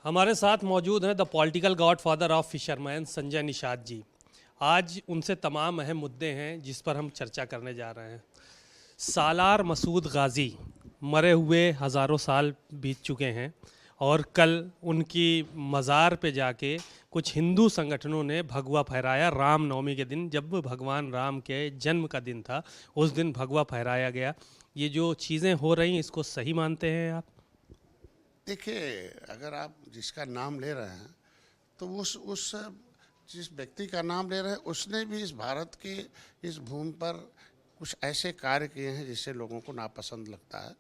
हमारे साथ मौजूद हैं the political godfather of fisherman Sanjay Nishad ji. आज उनसे तमाम अहम मुद्दे हैं जिस पर हम चर्चा करने जा रहे हैं। सालार मसूद गाज़ी मरे हुए हज़ारों साल बीत चुके हैं और कल उनकी मज़ार पे जाके कुछ हिंदू संगठनों ने भगवा फहराया। राम नवमी के दिन, जब भगवान राम के जन्म का दिन था, उस दिन भगवा फहराया गया। ये जो चीज़ें हो रही, इसको सही मानते हैं आप? देखिए, अगर आप जिसका नाम ले रहे हैं तो उस जिस व्यक्ति का नाम ले रहे हैं उसने भी इस भारत के इस भूमि पर कुछ ऐसे कार्य किए हैं जिससे लोगों को नापसंद लगता है।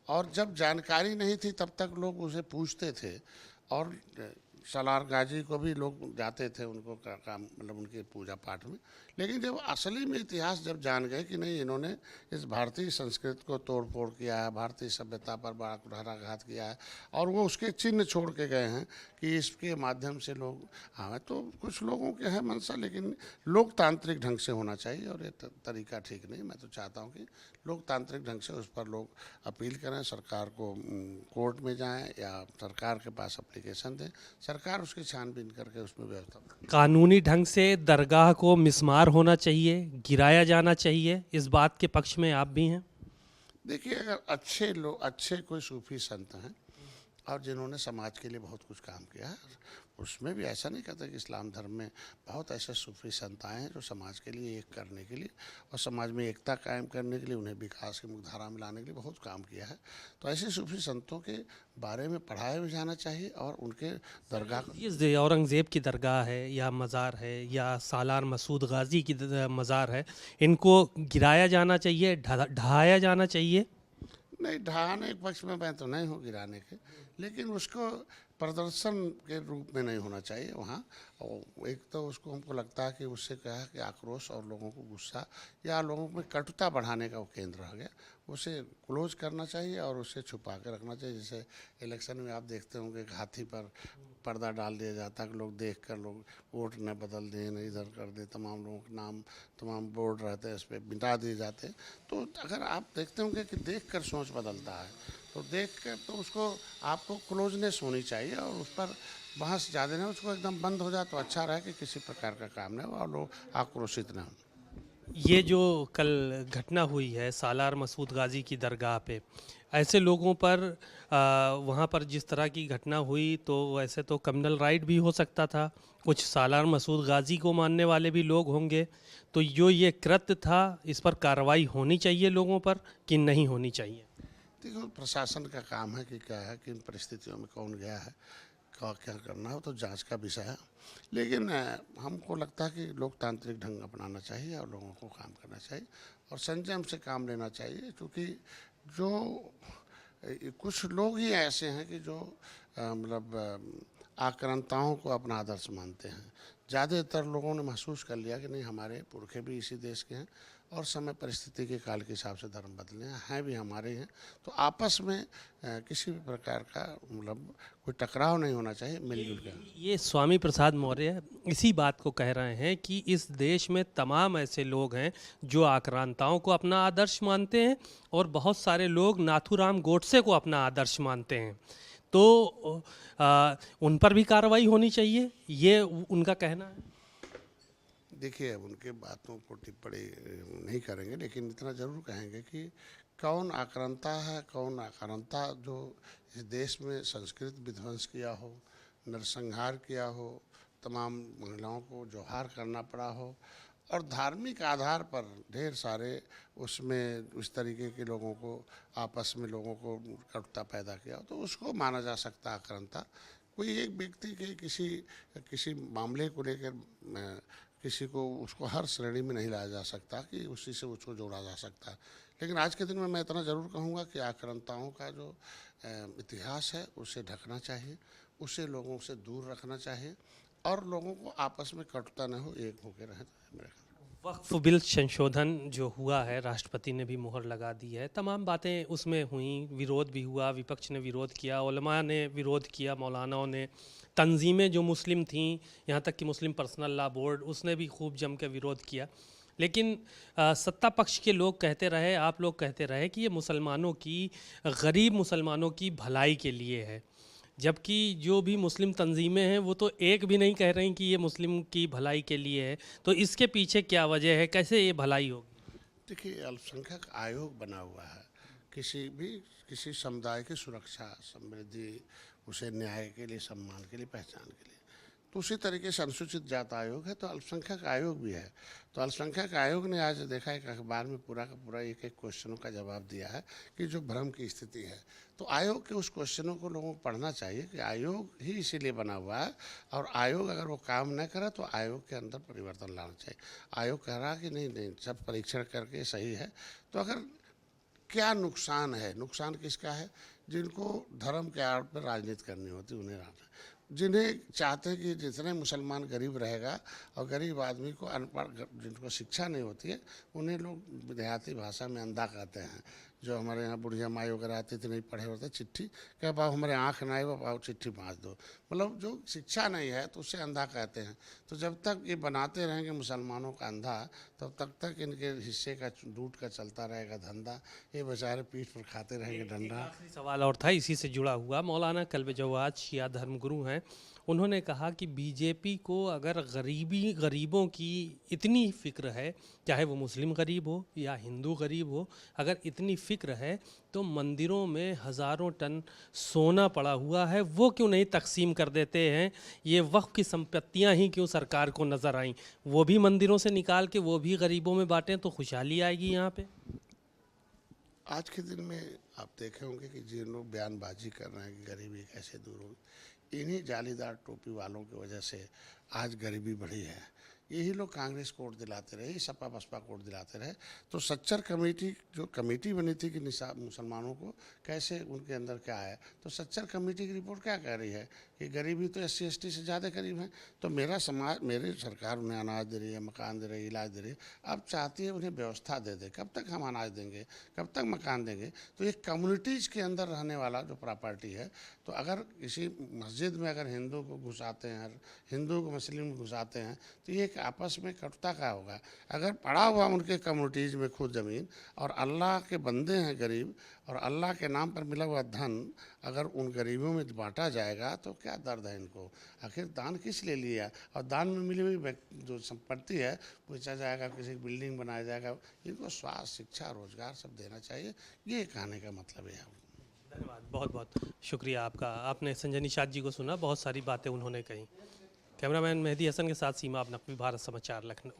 और जब जानकारी नहीं थी तब तक लोग उसे पूछते थे। और सालार गाजी को भी लोग जाते थे उनको काम मतलब उनके पूजा पाठ में। लेकिन जब असली में इतिहास जब जान गए कि नहीं, इन्होंने इस भारतीय संस्कृति को तोड़ फोड़ किया है, भारतीय सभ्यता पर बड़ा कुठाराघात किया है और वो उसके चिन्ह छोड़ के गए हैं कि इसके माध्यम से लोग, हाँ तो कुछ लोगों के है मनसा, लेकिन लोकतांत्रिक ढंग से होना चाहिए और ये तरीका ठीक नहीं। मैं तो चाहता हूँ कि लोकतांत्रिक ढंग से उस पर लोग अपील करें, सरकार को कोर्ट में जाएं या सरकार के पास एप्लीकेशन दें, सरकार उसकी छानबीन करके उसमें व्यवस्था करे। कानूनी ढंग से दरगाह को मिस्मार होना चाहिए, गिराया जाना चाहिए, इस बात के पक्ष में आप भी हैं? देखिए, अगर अच्छे लोग, अच्छे कोई सूफी संत हैं और जिन्होंने समाज के लिए बहुत कुछ काम किया है, उसमें भी ऐसा नहीं कहते कि इस्लाम धर्म में बहुत ऐसे सूफी संत आए हैं जो समाज के लिए एक करने के लिए और समाज में एकता कायम करने के लिए, उन्हें विकास की मुख्यधारा में लाने के लिए बहुत काम किया है। तो ऐसे सूफी संतों के बारे में पढ़ाया भी जाना चाहिए और उनके दरगाह ये औरंगज़ेब की दरगाह है या मज़ार है या सालार मसूद गाज़ी की मज़ार है, इनको गिराया जाना चाहिए, ढहाया जाना चाहिए? नहीं, ढहाने के पक्ष में मैं तो नहीं हूँ गिराने के, लेकिन उसको प्रदर्शन के रूप में नहीं होना चाहिए वहाँ। और एक तो उसको हमको लगता है कि उससे क्या है कि आक्रोश और लोगों को गुस्सा या लोगों में कटुता बढ़ाने का वो केंद्र रह गया। उसे क्लोज करना चाहिए और उसे छुपा के रखना चाहिए। जैसे इलेक्शन में आप देखते होंगे कि हाथी पर पर्दा डाल दिया जाता है कि लोग देख कर लोग वोट न बदल दें, न इधर कर दे, तमाम लोगों के नाम, तमाम बोर्ड रहते हैं उस पर मिटा दिए जाते हैं। तो अगर आप देखते होंगे कि देख कर सोच बदलता है, तो देख कर तो उसको आपको क्लोजनेस होनी चाहिए और उस पर बहस ज़्यादा नहीं, उसको एकदम बंद हो जाए तो अच्छा रहे कि किसी प्रकार का काम नहीं हो और लोग आक्रोशित न हों। ये जो कल घटना हुई है सालार मसूद गाज़ी की दरगाह पे, ऐसे लोगों पर वहाँ पर जिस तरह की घटना हुई, तो वैसे तो कम्युनल राइट भी हो सकता था, कुछ सालार मसूद गाज़ी को मानने वाले भी लोग होंगे। तो जो ये कृत्य था, इस पर कार्रवाई होनी चाहिए लोगों पर कि नहीं होनी चाहिए? देखो, प्रशासन का काम है कि क्या है, किन परिस्थितियों में कौन गया है, क्या करना है, तो जांच का विषय है। लेकिन हमको लगता है कि लोकतांत्रिक ढंग अपनाना चाहिए और लोगों को काम करना चाहिए और संयम से काम लेना चाहिए। क्योंकि जो कुछ लोग ही ऐसे हैं कि जो मतलब आक्रांताओं को अपना आदर्श मानते हैं। ज़्यादातर लोगों ने महसूस कर लिया कि नहीं, हमारे पुरखे भी इसी देश के हैं और समय परिस्थिति के काल के हिसाब से धर्म बदले हैं भी हमारे हैं। तो आपस में किसी भी प्रकार का मतलब कोई टकराव नहीं होना चाहिए, मिलजुल कर। ये स्वामी प्रसाद मौर्य इसी बात को कह रहे हैं कि इस देश में तमाम ऐसे लोग हैं जो आक्रांताओं को अपना आदर्श मानते हैं और बहुत सारे लोग नाथूराम गोडसे को अपना आदर्श मानते हैं। तो उन पर भी कार्रवाई होनी चाहिए, ये उनका कहना है। देखिए, अब उनके बातों को टिप्पणी नहीं करेंगे, लेकिन इतना ज़रूर कहेंगे कि कौन आक्रांता है, कौन आक्रांता जो इस देश में संस्कृत विध्वंस किया हो, नरसंहार किया हो, तमाम महिलाओं को जोहार करना पड़ा हो और धार्मिक आधार पर ढेर सारे उसमें उस तरीके के लोगों को आपस में लोगों को कटुता पैदा किया हो, तो उसको माना जा सकता है आक्रांता। कोई एक व्यक्ति के किसी किसी मामले को लेकर किसी को उसको हर श्रेणी में नहीं लाया जा सकता कि उसी से उसको जोड़ा जा सकता है। लेकिन आज के दिन में मैं इतना ज़रूर कहूँगा कि आक्रांताओं का जो इतिहास है उसे ढकना चाहिए, उसे लोगों से दूर रखना चाहिए और लोगों को आपस में कटुता न हो, एक होकर रहें। मेरे ख्याल वक्फ बिल संशोधन जो हुआ है, राष्ट्रपति ने भी मुहर लगा दी है, तमाम बातें उसमें हुई, विरोध भी हुआ, विपक्ष ने विरोध किया, उलमा ने विरोध किया, मौलानाओं ने, तंजीमें जो मुस्लिम थीं, यहाँ तक कि मुस्लिम पर्सनल लॉ बोर्ड, उसने भी खूब जम के विरोध किया। लेकिन सत्ता पक्ष के लोग कहते रहे, आप लोग कहते रहे कि ये मुसलमानों की, गरीब मुसलमानों की भलाई के लिए है। जबकि जो भी मुस्लिम तंजीमें हैं वो तो एक भी नहीं कह रही कि ये मुस्लिम की भलाई के लिए है। तो इसके पीछे क्या वजह है, कैसे ये भलाई होगी? देखिए, अल्पसंख्यक आयोग बना हुआ है किसी समुदाय की सुरक्षा, समृद्धि, उसे न्याय के लिए, सम्मान के लिए, पहचान के लिए। तो उसी तरीके से अनुसूचित जाति आयोग है, तो अल्पसंख्यक आयोग भी है। तो अल्पसंख्यक आयोग ने आज देखा एक अखबार में पूरा का पूरा एक एक क्वेश्चनों का जवाब दिया है कि जो भ्रम की स्थिति है। तो आयोग के उस क्वेश्चनों को लोगों को पढ़ना चाहिए कि आयोग ही इसीलिए बना हुआ है, और आयोग अगर वो काम न करे तो आयोग के अंदर परिवर्तन लाना चाहिए। आयोग कह रहा कि नहीं नहीं, सब परीक्षण करके सही है। तो अगर क्या नुकसान है, नुकसान किसका है? जिनको धर्म के आड़ पर राजनीति करनी होती उन्हें जिन्हें चाहते हैं कि जितने मुसलमान गरीब रहेगा, और गरीब आदमी को अनपढ़, जिनको शिक्षा नहीं होती है, उन्हें लोग देहाती भाषा में अंधा कहते हैं। जो हमारे यहाँ बुढ़िया माई वगैरह आती थी, नहीं पढ़े होते, चिट्ठी क्या पाओ, हमारे आँख ना आए वो पाओ चिट्ठी भाँज दो, मतलब जो शिक्षा नहीं है तो उसे अंधा कहते हैं। तो जब तक ये बनाते रहेंगे मुसलमानों का अंधा, तब तक इनके हिस्से का लूट का चलता रहेगा धंधा, ये बेचारे पीठ पर खाते रहेंगे डंडा। आखिरी सवाल और था इसी से जुड़ा हुआ। मौलाना कल्ब जवाद शिया धर्मगुरु हैं, उन्होंने कहा कि बीजेपी को अगर गरीबों की इतनी फ़िक्र है, चाहे वो मुस्लिम गरीब हो या हिंदू गरीब हो, अगर इतनी फ़िक्र है तो मंदिरों में हज़ारों टन सोना पड़ा हुआ है, वो क्यों नहीं तकसीम कर देते हैं? ये वक्फ की संपत्तियां ही क्यों सरकार को नज़र आईं? वो भी मंदिरों से निकाल के वो भी गरीबों में बांटें तो खुशहाली आएगी यहाँ पे। आज के दिन में आप देखे होंगे कि जिन लोग बयानबाजी कर रहे हैं कि गरीबी कैसे दूर होगी, इन्हीं जालीदार टोपी वालों की वजह से आज गरीबी बढ़ी है। यही लोग कांग्रेस को वोट दिलाते रहे, सपा बसपा को वोट दिलाते रहे। तो सच्चर कमेटी, जो कमेटी बनी थी कि निसाब मुसलमानों को कैसे उनके अंदर क्या है, तो सच्चर कमेटी की रिपोर्ट क्या कह रही है कि गरीबी तो SC ST से ज़्यादा गरीब है। तो मेरा समाज, मेरी सरकार उन्हें अनाज दे रही है, मकान दे रही है, इलाज दे रही है, अब चाहती है उन्हें व्यवस्था दे दे। कब तक हम अनाज देंगे, कब तक मकान देंगे? तो एक कम्युनिटीज़ के अंदर रहने वाला जो प्रॉपर्टी है, तो अगर किसी मस्जिद में अगर हिंदू को घुसाते हैं, हिंदू को मुस्लिम को घुसाते हैं, तो ये आपस में कटुता का होगा। अगर पड़ा हुआ उनके कम्युनिटीज़ में खुद ज़मीन, और अल्लाह के बंदे हैं गरीब, और अल्लाह के नाम पर मिला हुआ धन अगर उन गरीबों में बांटा जाएगा, तो क्या दर्द है इनको? आखिर दान किस लिए लिया? और दान में मिली हुई जो संपत्ति है बेचा जाएगा, किसी बिल्डिंग बनाया जाएगा। इनको स्वास्थ्य, शिक्षा, रोजगार सब देना चाहिए। ये कहने का मतलब है। धन्यवाद, बहुत बहुत शुक्रिया आपका। आपने संजय निषाद जी को सुना, बहुत सारी बातें उन्होंने कही। कैमरामैन मेहदी हसन के साथ सीमा अब नकवी, भारत समाचार, लखनऊ।